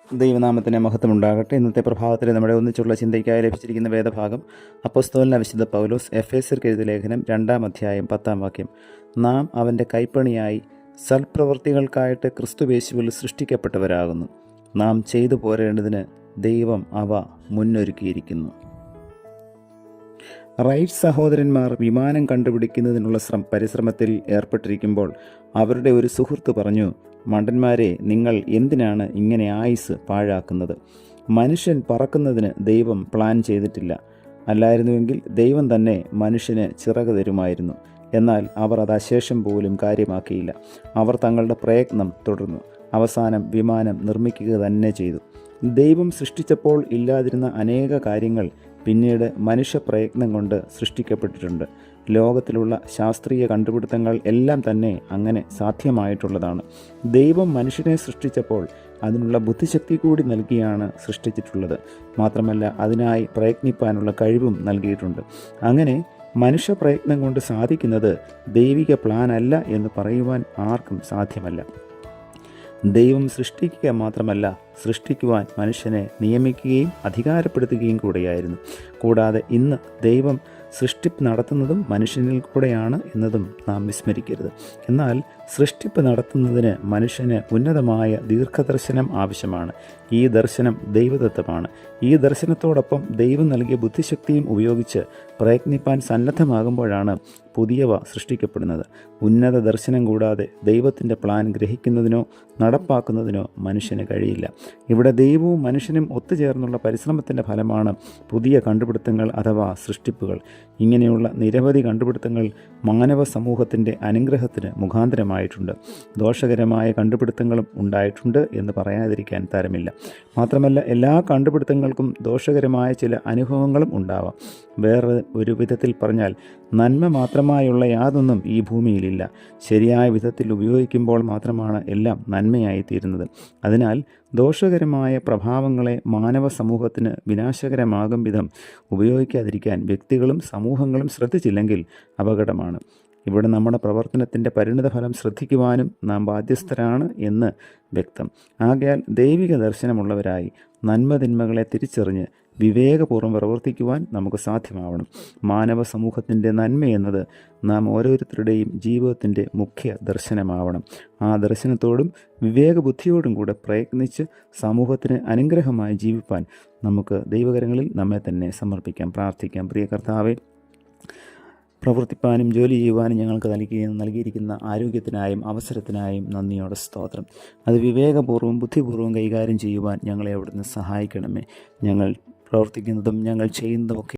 ദൈവനാമത്തിന് മഹത്വമുണ്ടാകട്ടെ. ഇന്നത്തെ പ്രഭാതത്തിൽ നമ്മുടെ ഒന്നിച്ചുള്ള ചിന്തയ്ക്കായി ലഭിച്ചിരിക്കുന്ന വേദഭാഗം അപ്പോസ്തലനായ വിശുദ്ധ പൗലോസ് എഫേസ്യർക്ക് എഴുതിയ ലേഖനം 2-ാം അധ്യായം 10-ാം വാക്യം. നാം അവൻ്റെ കൈപ്പണിയായി സൽപ്രവൃത്തികൾക്കായിട്ട് ക്രിസ്തുയേശുവിൽ സൃഷ്ടിക്കപ്പെട്ടവരാകുന്നു. നാം ചെയ്തു പോരേണ്ടതിന് ദൈവം അവ മുന്നൊരുക്കിയിരിക്കുന്നു. റൈറ്റ് സഹോദരന്മാർ വിമാനം കണ്ടുപിടിക്കുന്നതിനുള്ള പരിശ്രമത്തിൽ ഏർപ്പെട്ടിരിക്കുമ്പോൾ അവരുടെ ഒരു സുഹൃത്ത് പറഞ്ഞു, മണ്ടന്മാരെ, നിങ്ങൾ എന്തിനാണ് ഇങ്ങനെ ആയുസ് പാഴാക്കുന്നത്? മനുഷ്യൻ പറക്കുന്നതിന് ദൈവം പ്ലാൻ ചെയ്തിട്ടില്ല. അല്ലായിരുന്നുവെങ്കിൽ ദൈവം തന്നെ മനുഷ്യന് ചിറക് തരുമായിരുന്നു. എന്നാൽ അവർ അത് അശേഷം പോലും കാര്യമാക്കിയില്ല. അവർ തങ്ങളുടെ പ്രയത്നം തുടർന്നു. അവസാനം വിമാനം നിർമ്മിക്കുക തന്നെ ചെയ്തു. ദൈവം സൃഷ്ടിച്ചപ്പോൾ ഇല്ലാതിരുന്ന അനേക കാര്യങ്ങൾ പിന്നീട് മനുഷ്യ പ്രയത്നം കൊണ്ട് സൃഷ്ടിക്കപ്പെട്ടിട്ടുണ്ട്. ലോകത്തിലുള്ള ശാസ്ത്രീയ കണ്ടുപിടുത്തങ്ങൾ എല്ലാം തന്നെ അങ്ങനെ സാധ്യമായിട്ടുള്ളതാണ്. ദൈവം മനുഷ്യനെ സൃഷ്ടിച്ചപ്പോൾ അതിനുള്ള ബുദ്ധിശക്തി കൂടി നൽകിയാണ് സൃഷ്ടിച്ചിട്ടുള്ളത്. മാത്രമല്ല, അതിനായി പ്രയത്നിപ്പാനുള്ള കഴിവും നൽകിയിട്ടുണ്ട്. അങ്ങനെ മനുഷ്യ പ്രയത്നം കൊണ്ട് സാധിക്കുന്നത് ദൈവിക പ്ലാൻ അല്ല എന്ന് പറയുവാൻ ആർക്കും സാധ്യമല്ല. ദൈവം സൃഷ്ടിക്കുക മാത്രമല്ല, സൃഷ്ടിക്കുവാൻ മനുഷ്യനെ നിയമിക്കുകയും അധികാരപ്പെടുത്തുകയും കൂടെയായിരുന്നു. കൂടാതെ ഇന്ന് ദൈവം സൃഷ്ടിപ്പ് നടത്തുന്നതും മനുഷ്യനിൽ കൂടെയാണ് എന്നതും നാം വിസ്മരിക്കരുത്. എന്നാൽ സൃഷ്ടിപ്പ് നടത്തുന്നതിന് മനുഷ്യന് ഉന്നതമായ ദീർഘദർശനം ആവശ്യമാണ്. ഈ ദർശനം ദൈവദത്തമാണ്. ഈ ദർശനത്തോടൊപ്പം ദൈവം നൽകിയ ബുദ്ധിശക്തിയും ഉപയോഗിച്ച് പ്രയത്നിപ്പാൻ സന്നദ്ധമാകുമ്പോഴാണ് പുതിയവ സൃഷ്ടിക്കപ്പെടുന്നത്. ഉന്നത ദർശനം കൂടാതെ ദൈവത്തിൻ്റെ പ്ലാൻ ഗ്രഹിക്കുന്നതിനോ നടപ്പാക്കുന്നതിനോ മനുഷ്യന് കഴിയില്ല. ഇവിടെ ദൈവവും മനുഷ്യനും ഒത്തുചേർന്നുള്ള പരിശ്രമത്തിൻ്റെ ഫലമാണ് പുതിയ കണ്ടുപിടുത്തങ്ങൾ അഥവാ സൃഷ്ടിപ്പുകൾ. ഇങ്ങനെയുള്ള നിരവധി കണ്ടുപിടുത്തങ്ങൾ മാനവ സമൂഹത്തിൻ്റെ അനുഗ്രഹത്തിന് മുഖാന്തരമായിട്ടുണ്ട്. ദോഷകരമായ കണ്ടുപിടുത്തങ്ങളും ഉണ്ടായിട്ടുണ്ട് എന്ന് പറയാതിരിക്കാൻ തരമില്ല. മാത്രമല്ല, എല്ലാ കണ്ടുപിടുത്തങ്ങൾക്കും ദോഷകരമായ ചില അനുഭവങ്ങളും ഉണ്ടാവാം. വേറെ ഒരു വിധത്തിൽ പറഞ്ഞാൽ, നന്മ മാത്രമായുള്ള യാതൊന്നും ഈ ഭൂമിയിലില്ല. ശരിയായ വിധത്തിൽ ഉപയോഗിക്കുമ്പോൾ മാത്രമാണ് എല്ലാം നന്മയായി തീരുന്നത്. അതിനാൽ ദോഷകരമായ പ്രഭാവങ്ങളെ മാനവ സമൂഹത്തിന് വിനാശകരമാകും വിധം ഉപയോഗിക്കാതിരിക്കാൻ വ്യക്തികളും സമൂഹങ്ങളും ശ്രദ്ധിച്ചില്ലെങ്കിൽ അപകടമാണ്. ഇവിടെ നമ്മുടെ പ്രവർത്തനത്തിൻ്റെ പരിണിതഫലം ശ്രദ്ധിക്കുവാനും നാം ബാധ്യസ്ഥരാണ് എന്ന് വ്യക്തം. ആകയാൽ ദൈവിക ദർശനമുള്ളവരായി നന്മതിന്മകളെ തിരിച്ചറിഞ്ഞ് വിവേകപൂർവ്വം പ്രവർത്തിക്കുവാൻ നമുക്ക് സാധ്യമാവണം. മാനവ സമൂഹത്തിൻ്റെ നന്മയെന്നത് നാം ഓരോരുത്തരുടെയും ജീവിതത്തിൻ്റെ മുഖ്യ ദർശനമാവണം. ആ ദർശനത്തോടും വിവേകബുദ്ധിയോടും കൂടെ പ്രയത്നിച്ച് സമൂഹത്തിന് അനുഗ്രഹമായി ജീവിപ്പാൻ നമുക്ക് ദൈവകരങ്ങളിൽ നമ്മെ തന്നെ സമർപ്പിക്കാം. പ്രാർത്ഥിക്കാം. പ്രിയ കർത്താവേ, പ്രവർത്തിപ്പാനും ജോലി ചെയ്യുവാനും ഞങ്ങൾക്ക് നൽകിയിരിക്കുന്ന ആരോഗ്യത്തിനായും അവസരത്തിനായും നന്ദിയോടെ സ്തോത്രം. അത് വിവേകപൂർവ്വം ബുദ്ധിപൂർവ്വം കൈകാര്യം ചെയ്യുവാൻ ഞങ്ങളെ അവിടുന്ന് സഹായിക്കണമേ. ഞങ്ങൾ പ്രവർത്തിക്കുന്നതും ഞങ്ങൾ ചെയ്യുന്നതുമൊക്കെ